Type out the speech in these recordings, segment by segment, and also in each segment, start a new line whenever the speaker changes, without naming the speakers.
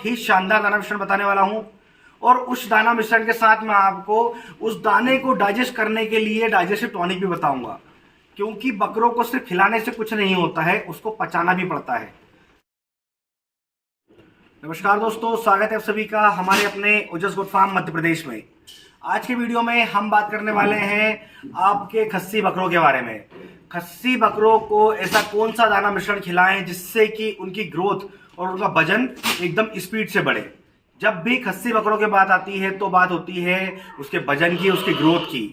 बहुत ही शानदार दाना मिश्रण बताने वाला हूं। और उस दाना मिश्रण के साथ मैं आपको उस दाने को डाइजेस्ट करने के लिए डाइजेस्टिव टॉनिक भी बताऊंगा, क्योंकि बकरों को सिर्फ खिलाने से कुछ नहीं होता है, उसको पचाना भी पड़ता है। नमस्कार दोस्तों, स्वागत है आप सभी का हमारे अपने ओजस गोट फार्म मध्य प्रदेश में। आज के वीडियो में हम बात करने वाले हैं आपके खस्सी बकरों के बारे में। खस्सी बकरों को ऐसा कौन सा दाना मिश्रण खिलाएं जिससे कि उनकी ग्रोथ और उनका वजन एकदम स्पीड से बढ़े। जब भी खस्सी बकरों की बात आती है तो बात होती है उसके वजन की, उसकी ग्रोथ की,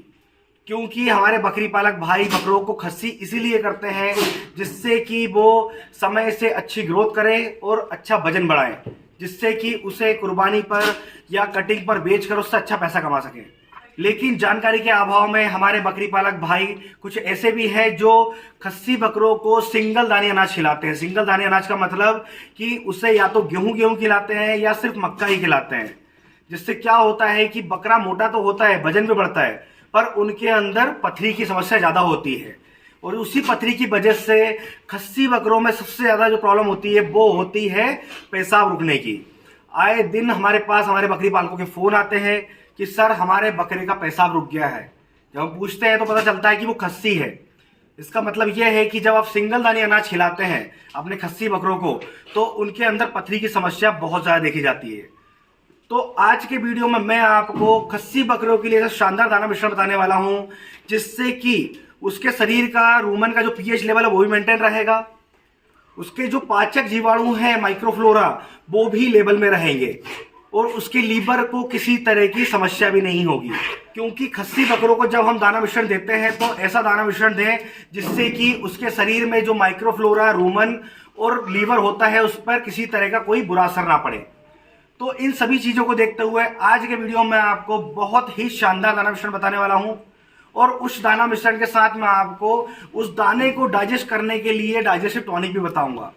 क्योंकि हमारे बकरी पालक भाई बकरों को खस्सी इसीलिए करते हैं जिससे कि वो समय से अच्छी ग्रोथ करे और अच्छा वजन बढ़ाए, जिससे कि उसे कुर्बानी पर या कटिंग पर बेचकर उससे अच्छा पैसा कमा सके। लेकिन जानकारी के अभाव में हमारे बकरी पालक भाई कुछ ऐसे भी हैं जो खस्सी बकरों को सिंगल दानी अनाज खिलाते हैं। सिंगल दानी अनाज का मतलब कि उसे या तो गेहूं खिलाते हैं या सिर्फ मक्का ही खिलाते हैं, जिससे क्या होता है कि बकरा मोटा तो होता है, वजन भी बढ़ता है, पर उनके अंदर पथरी की समस्या ज्यादा होती है। और उसी पथरी की वजह से खस्सी बकरों में सबसे ज्यादा जो प्रॉब्लम होती है वो होती है पेशाब रुकने की। आए दिन हमारे पास हमारे बकरी पालकों के फोन आते हैं कि सर हमारे बकरे का पेशाब रुक गया है। जब हम पूछते हैं तो पता चलता है कि वो खस्सी है। इसका मतलब यह है कि जब आप सिंगल दानी अनाज खिलाते हैं अपने खस्सी बकरों को तो उनके अंदर पथरी की समस्या बहुत ज्यादा देखी जाती है। तो आज के वीडियो में मैं आपको खस्सी बकरियों के लिए शानदार दाना मिश्रण बताने वाला हूं, जिससे कि उसके शरीर का रूमन का जो पीएच लेवल है वो भी मेंटेन रहेगा, उसके जो पाचक जीवाणु हैं माइक्रोफ्लोरा वो भी लेवल में रहेंगे, और उसके लीवर को किसी तरह की समस्या भी नहीं होगी। क्योंकि खस्सी बकरों को जब हम दाना मिश्रण देते हैं तो ऐसा दाना मिश्रण दें जिससे कि उसके शरीर में जो माइक्रोफ्लोरा, रूमन और लीवर होता है उस पर किसी तरह का कोई बुरा असर ना पड़े। तो इन सभी चीजों को देखते हुए आज के वीडियो में आपको बहुत ही शानदार दाना मिश्रण बताने वाला हूं। और उस दाना मिश्रण के साथ मैं आपको उस दाने को डाइजेस्ट करने के लिए डाइजेस्टिव टॉनिक भी बताऊंगा,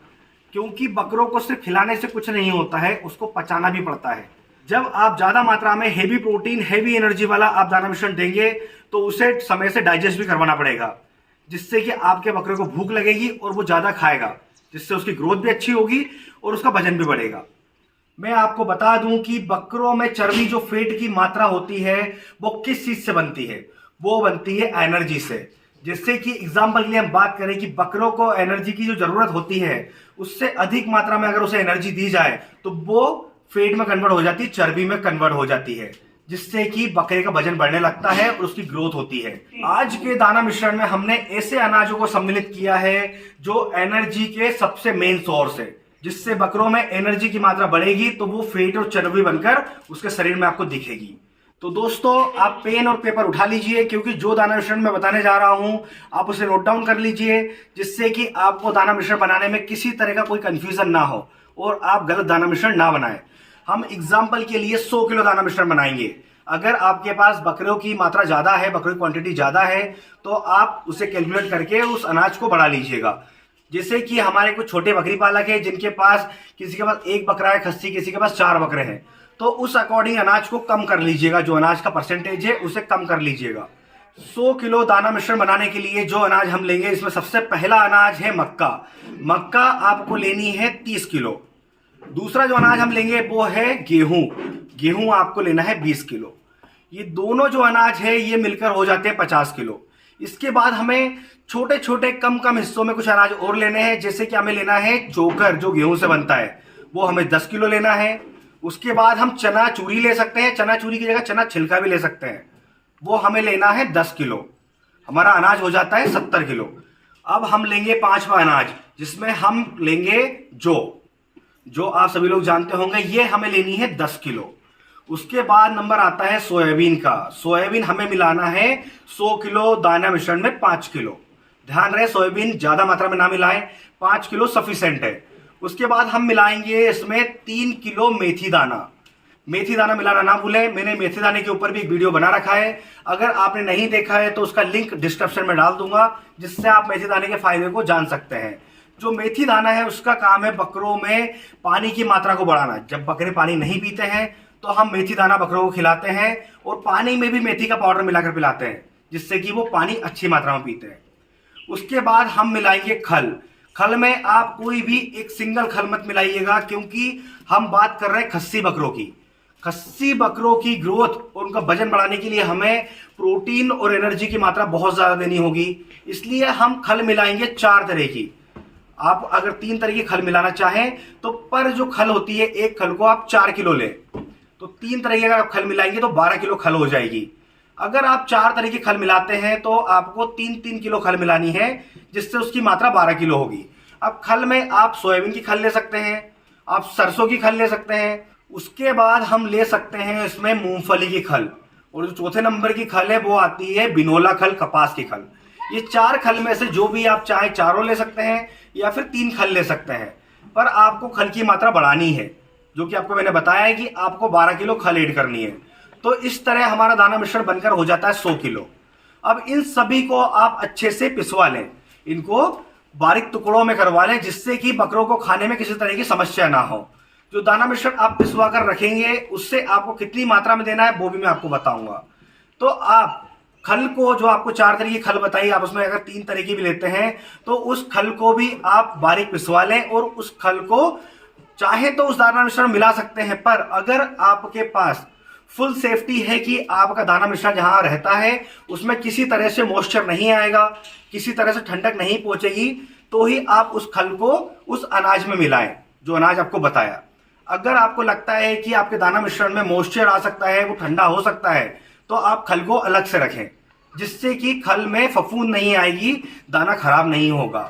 क्योंकि बकरों को सिर्फ खिलाने से कुछ नहीं होता है, उसको पचाना भी पड़ता है। जब आप ज्यादा मात्रा में हेवी प्रोटीन, हेवी एनर्जी वाला आप दाना मिश्रण देंगे तो उसे समय से डाइजेस्ट भी करवाना पड़ेगा, जिससे कि आपके बकरे को भूख लगेगी और वो ज्यादा खाएगा, जिससे उसकी ग्रोथ भी अच्छी होगी और उसका वजन भी बढ़ेगा। मैं आपको बता दूं कि बकरों में चर्बी, जो फैट की मात्रा होती है वो किस चीज से बनती है, वो बनती है एनर्जी से। जिससे कि एग्जाम्पल के लिए हम बात करें कि बकरों को एनर्जी की जो जरूरत होती है उससे अधिक मात्रा में अगर उसे एनर्जी दी जाए तो वो फैट में कन्वर्ट हो जाती है, चर्बी में कन्वर्ट हो जाती है, जिससे कि बकरे का वजन बढ़ने लगता है और उसकी ग्रोथ होती है। आज के दाना मिश्रण में हमने ऐसे अनाजों को सम्मिलित किया है जो एनर्जी के सबसे मेन सोर्स है, जिससे बकरों में एनर्जी की मात्रा बढ़ेगी तो वो फैट और चर्बी बनकर उसके शरीर में आपको दिखेगी। तो दोस्तों आप पेन और पेपर उठा लीजिए, क्योंकि जो दाना मिश्रण मैं बताने जा रहा हूं आप उसे नोट डाउन कर लीजिए, जिससे कि आपको दाना मिश्रण बनाने में किसी तरह का कोई कंफ्यूजन ना हो और आप गलत दाना मिश्रण ना बनाएं। हम एग्जाम्पल के लिए 100 किलो दाना मिश्रण बनाएंगे। अगर आपके पास बकरियों की मात्रा ज्यादा है, बकरियों की क्वांटिटी ज्यादा है, तो आप उसे कैलकुलेट करके उस अनाज को बढ़ा लीजिएगा। जैसे कि हमारे कुछ छोटे बकरी पालक है जिनके पास, किसी के पास 1 बकरा है खस्सी, किसी के पास 4 बकरे हैं, तो उस अकॉर्डिंग अनाज को कम कर लीजिएगा, जो अनाज का परसेंटेज है उसे कम कर लीजिएगा। 100 किलो दाना मिश्रण बनाने के लिए जो अनाज हम लेंगे, इसमें सबसे पहला अनाज है मक्का। मक्का आपको लेनी है 30 किलो। दूसरा जो अनाज हम लेंगे वो है गेहूं। गेहूं आपको लेना है 20 किलो। ये दोनों जो अनाज है ये मिलकर हो जाते हैं 50 किलो। इसके बाद हमें छोटे छोटे कम हिस्सों में कुछ अनाज और लेने हैं, जैसे कि हमें लेना है चोकर, जो गेहूं से बनता है, वो हमें 10 किलो लेना है। उसके बाद हम चना चूरी ले सकते हैं, चना चूरी की जगह चना छिलका भी ले सकते हैं, वो हमें लेना है 10 किलो। हमारा अनाज हो जाता है 70 किलो। अब हम लेंगे 5वां अनाज, जिसमें हम लेंगे जो आप सभी लोग जानते होंगे, ये हमें लेनी है 10 किलो। उसके बाद नंबर आता है सोयाबीन का। सोयाबीन हमें मिलाना है 100 किलो दाना मिश्रण में 5 किलो। ध्यान रहे सोयाबीन ज्यादा मात्रा में ना मिलाएं, 5 किलो सफिशिएंट है। उसके बाद हम मिलाएंगे इसमें 3 किलो मेथी दाना। मेथी दाना मिलाना ना भूलें, मैंने मेथी दाने के ऊपर भी एक वीडियो बना रखा है, अगर आपने नहीं देखा है तो उसका लिंक डिस्क्रिप्शन में डाल दूंगा, जिससे आप मेथी दाने के फायदे को जान सकते हैं। जो मेथी दाना है उसका काम है बकरों में पानी की मात्रा को बढ़ाना। जब बकरे पानी नहीं पीते हैं तो हम मेथी दाना बकरों को खिलाते हैं और पानी में भी मेथी का पाउडर मिलाकर पिलाते हैं, जिससे कि वो पानी अच्छी मात्रा में पीते हैं। उसके बाद हम मिलाएंगे खल। खल में आप कोई भी एक सिंगल खल मत मिलाइएगा, क्योंकि हम बात कर रहे हैं खस्सी बकरों की। खस्सी बकरों की ग्रोथ और उनका वजन बढ़ाने के लिए हमें प्रोटीन और एनर्जी की मात्रा बहुत ज्यादा देनी होगी। इसलिए हम खल मिलाएंगे 4 तरह की। आप अगर 3 तरह की खल मिलाना चाहें तो पर जो खल होती है, एक खल को आप 4 किलो लें, तो 3 तरह की अगर आप खल मिलाएंगे तो 12 किलो खल हो जाएगी। अगर आप 4 तरह की खल मिलाते हैं तो आपको 3-3 किलो खल मिलानी है, जिससे उसकी मात्रा 12 किलो होगी। अब खल में आप सोयाबीन की खल ले सकते हैं, आप सरसों की खल ले सकते हैं, उसके बाद हम ले सकते हैं इसमें मूंगफली की खल, और जो चौथे नंबर की खल है वो आती है बिनोला खल, कपास की खल। ये 4 खल में से जो भी आप चाहे चारों ले सकते हैं या फिर 3 खल ले सकते हैं, पर आपको खल की मात्रा बढ़ानी है, जो कि आपको मैंने बताया है कि आपको 12 किलो खल ऐड करनी है। तो इस तरह हमारा दाना मिश्रण बनकर हो जाता है 100 किलो। अब इन सभी को आप अच्छे से पिसवा लें, इनको बारीक टुकड़ों में करवा लें, जिससे कि बकरों को खाने में किसी तरह की समस्या ना हो। जो दाना मिश्रण आप पिसवा कर रखेंगे उससे आपको कितनी मात्रा में देना है वो भी मैं आपको बताऊंगा। तो आप खल को, जो आपको 4 तरह की खल बताई, आप उसमें अगर 3 तरह की भी लेते हैं तो उस खल को भी आप बारीक पिसवा लें, और उस खल को चाहे तो उस दाना मिश्रण मिला सकते हैं, पर अगर आपके पास फुल सेफ्टी है कि आपका दाना मिश्रण जहां रहता है उसमें किसी तरह से मॉइस्चर नहीं आएगा, किसी तरह से ठंडक नहीं पहुंचेगी, तो ही आप उस खल को उस अनाज में मिलाएं जो अनाज आपको बताया। अगर आपको लगता है कि आपके दाना मिश्रण में मॉइस्चर आ सकता है, वो ठंडा हो सकता है, तो आप खल को अलग से रखें, जिससे कि खल में फफूंद नहीं आएगी, दाना खराब नहीं होगा।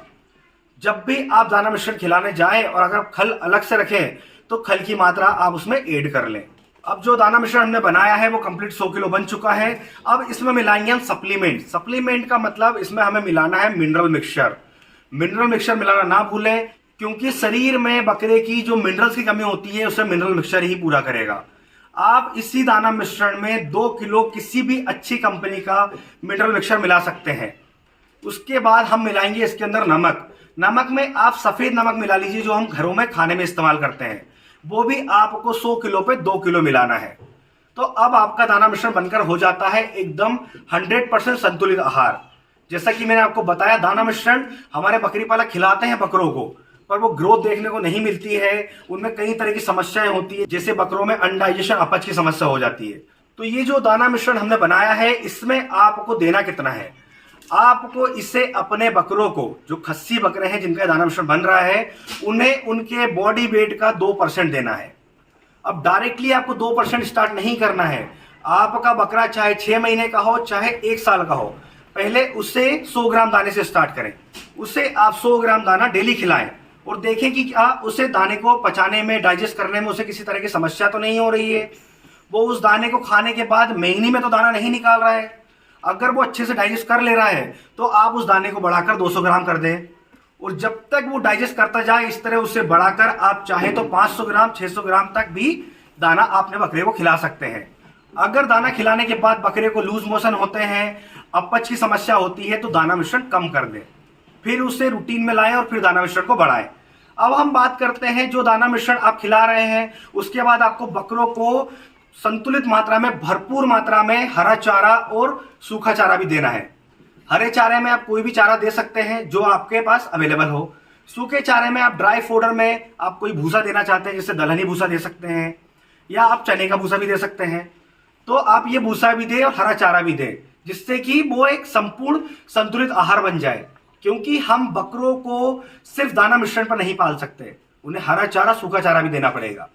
जब भी आप दाना मिश्रण खिलाने जाएं और अगर खल अलग से रखें तो खल की मात्रा आप उसमें ऐड कर लें। अब जो दाना मिश्रण हमने बनाया है वो कंप्लीट 100 किलो बन चुका है। अब इसमें मिलाएंगे हम सप्लीमेंट। सप्लीमेंट का मतलब इसमें हमें मिलाना है मिनरल मिक्सचर। मिनरल मिक्सचर मिलाना ना भूलें, क्योंकि शरीर में बकरे की जो मिनरल्स की कमी होती है उसे मिनरल मिक्सचर ही पूरा करेगा। आप इसी दाना मिश्रण में 2 किलो किसी भी अच्छी कंपनी का मिनरल मिक्सचर मिला सकते हैं। उसके बाद हम मिलाएंगे इसके अंदर नमक। नमक में आप सफेद नमक मिला लीजिए, जो हम घरों में खाने में इस्तेमाल करते हैं, वो भी आपको 100 किलो पे 2 किलो मिलाना है। तो अब आपका दाना मिश्रण बनकर हो जाता है एकदम 100% संतुलित आहार। जैसा कि मैंने आपको बताया, दाना मिश्रण हमारे बकरी पालक खिलाते हैं बकरों को, पर वो ग्रोथ देखने को नहीं मिलती है, उनमें कई तरह की समस्याएं होती है, जैसे बकरों में अनडाइजेशन, अपच की समस्या हो जाती है। तो ये जो दाना मिश्रण हमने बनाया है, इसमें आपको देना कितना है, आपको इसे अपने बकरों को, जो खस्सी बकरे हैं जिनका दाना मिश्रण बन रहा है, उन्हें उनके बॉडी वेट का 2% देना है। अब डायरेक्टली आपको 2% स्टार्ट नहीं करना है। आपका बकरा चाहे 6 महीने का हो, चाहे 1 साल का हो, पहले उसे 100 ग्राम दाने से स्टार्ट करें। उसे आप 100 ग्राम दाना डेली खिलाएं और देखें कि क्या उसे दाने को पचाने में, डाइजेस्ट करने में उसे किसी तरह की समस्या तो नहीं हो रही है। वो उस दाने को खाने के बाद महीने में तो दाना नहीं निकाल रहा है। अगर वो अच्छे से डाइजेस्ट कर ले रहा है तो आप उस दाने को बढ़ाकर 200 ग्राम कर दें, और जब तक वो डाइजेस्ट करता जाए इस तरह उसे बढ़ाकर आप चाहे तो 500 ग्राम 600 ग्राम तक भी दाना अपने बकरे को खिला सकते हैं। अगर दाना खिलाने के बाद बकरे को लूज मोशन होते हैं, अपच की समस्या होती है, तो दाना मिश्रण कम कर दें, फिर उसे रूटीन में लाएं और फिर दाना मिश्रण को बढ़ाएं। अब हम बात करते हैं, जो दाना मिश्रण आप खिला रहे हैं उसके बाद आपको बकरों को संतुलित मात्रा में, भरपूर मात्रा में हरा चारा और सूखा चारा भी देना है। हरे चारे में आप कोई भी चारा दे सकते हैं जो आपके पास अवेलेबल हो। सूखे चारे में आप ड्राई फोडर में आप कोई भूसा देना चाहते हैं, जैसे दलहनी भूसा दे सकते हैं, या आप चने का भूसा भी दे सकते हैं। तो आप ये भूसा भी दें और हरा चारा भी दें, जिससे कि वो एक संपूर्ण संतुलित आहार बन जाए। क्योंकि हम बकरों को सिर्फ दाना मिश्रण पर नहीं पाल सकते, उन्हें हरा चारा, सूखा चारा भी देना पड़ेगा।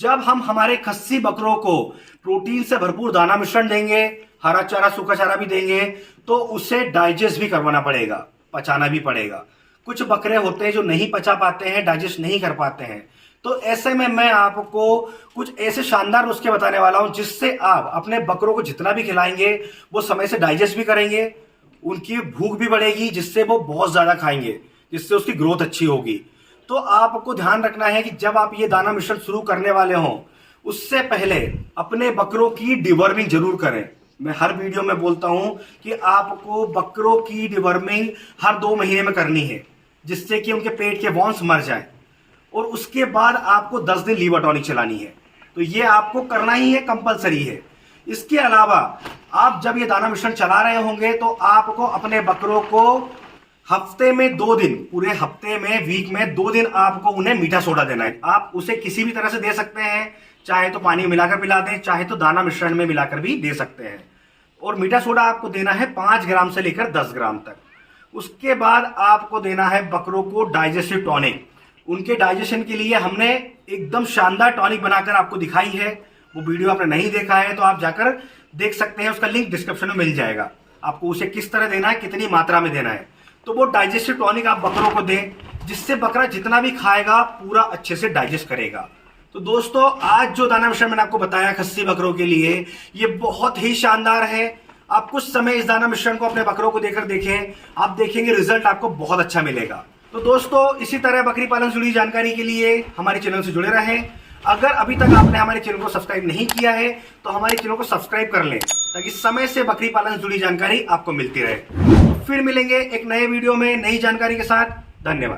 जब हम हमारे खस्सी बकरों को प्रोटीन से भरपूर दाना मिश्रण देंगे, हरा चारा, सूखा चारा भी देंगे, तो उसे डाइजेस्ट भी करवाना पड़ेगा, पचाना भी पड़ेगा। कुछ बकरे होते हैं जो नहीं पचा पाते हैं, डाइजेस्ट नहीं कर पाते हैं। तो ऐसे में मैं आपको कुछ ऐसे शानदार नुस्खे बताने वाला हूं, जिससे आप अपने बकरों को जितना भी खिलाएंगे वो समय से डाइजेस्ट भी करेंगे, उनकी भूख भी बढ़ेगी, जिससे वो बहुत ज्यादा खाएंगे, जिससे उसकी ग्रोथ अच्छी होगी। तो आपको ध्यान रखना है कि जब आप ये दाना मिश्रण शुरू करने वाले हों, उससे पहले अपने बकरों की डिवर्मिंग जरूर करें। मैं हर वीडियो में बोलता हूं कि आपको बकरों की डिवर्मिंग हर 2 महीने में करनी है, जिससे कि उनके पेट के वॉर्म्स मर जाए, और उसके बाद आपको 10 दिन लीवर टॉनिक चलानी है। तो ये आपको करना ही है, कंपलसरी है। इसके अलावा आप जब ये दाना मिश्रण चला रहे होंगे तो आपको अपने बकरों को हफ्ते में 2 दिन, पूरे हफ्ते में, वीक में 2 दिन आपको उन्हें मीठा सोडा देना है। आप उसे किसी भी तरह से दे सकते हैं, चाहे तो पानी में मिलाकर पिला दें, चाहे तो दाना मिश्रण में मिलाकर भी दे सकते हैं। और मीठा सोडा आपको देना है 5 ग्राम से लेकर 10 ग्राम तक। उसके बाद आपको देना है बकरों को डाइजेस्टिव टॉनिक। उनके डाइजेशन के लिए हमने एकदम शानदार टॉनिक बनाकर आपको दिखाई है। वो वीडियो आपने नहीं देखा है तो आप जाकर देख सकते हैं, उसका लिंक डिस्क्रिप्शन में मिल जाएगा। आपको उसे किस तरह देना है, कितनी मात्रा में देना है। तो वो डाइजेस्टिव टॉनिक आप बकरों को दें, जिससे बकरा जितना भी खाएगा पूरा अच्छे से डाइजेस्ट करेगा। तो दोस्तों, आज जो दाना मिश्रण मैंने आपको बताया खस्सी बकरों के लिए, ये बहुत ही शानदार है। आप कुछ समय इस दाना मिश्रण को अपने बकरों को देकर देखें, आप देखेंगे रिजल्ट आपको बहुत अच्छा मिलेगा। तो दोस्तों, इसी तरह बकरी पालन से जुड़ी जानकारी के लिए हमारे चैनल से जुड़े रहें। अगर अभी तक आपने हमारे चैनल को सब्सक्राइब नहीं किया है तो हमारे चैनल को सब्सक्राइब कर लें, ताकि समय से बकरी पालन से जुड़ी जानकारी आपको मिलती रहे। तो फिर मिलेंगे एक नए वीडियो में नई जानकारी के साथ। धन्यवाद।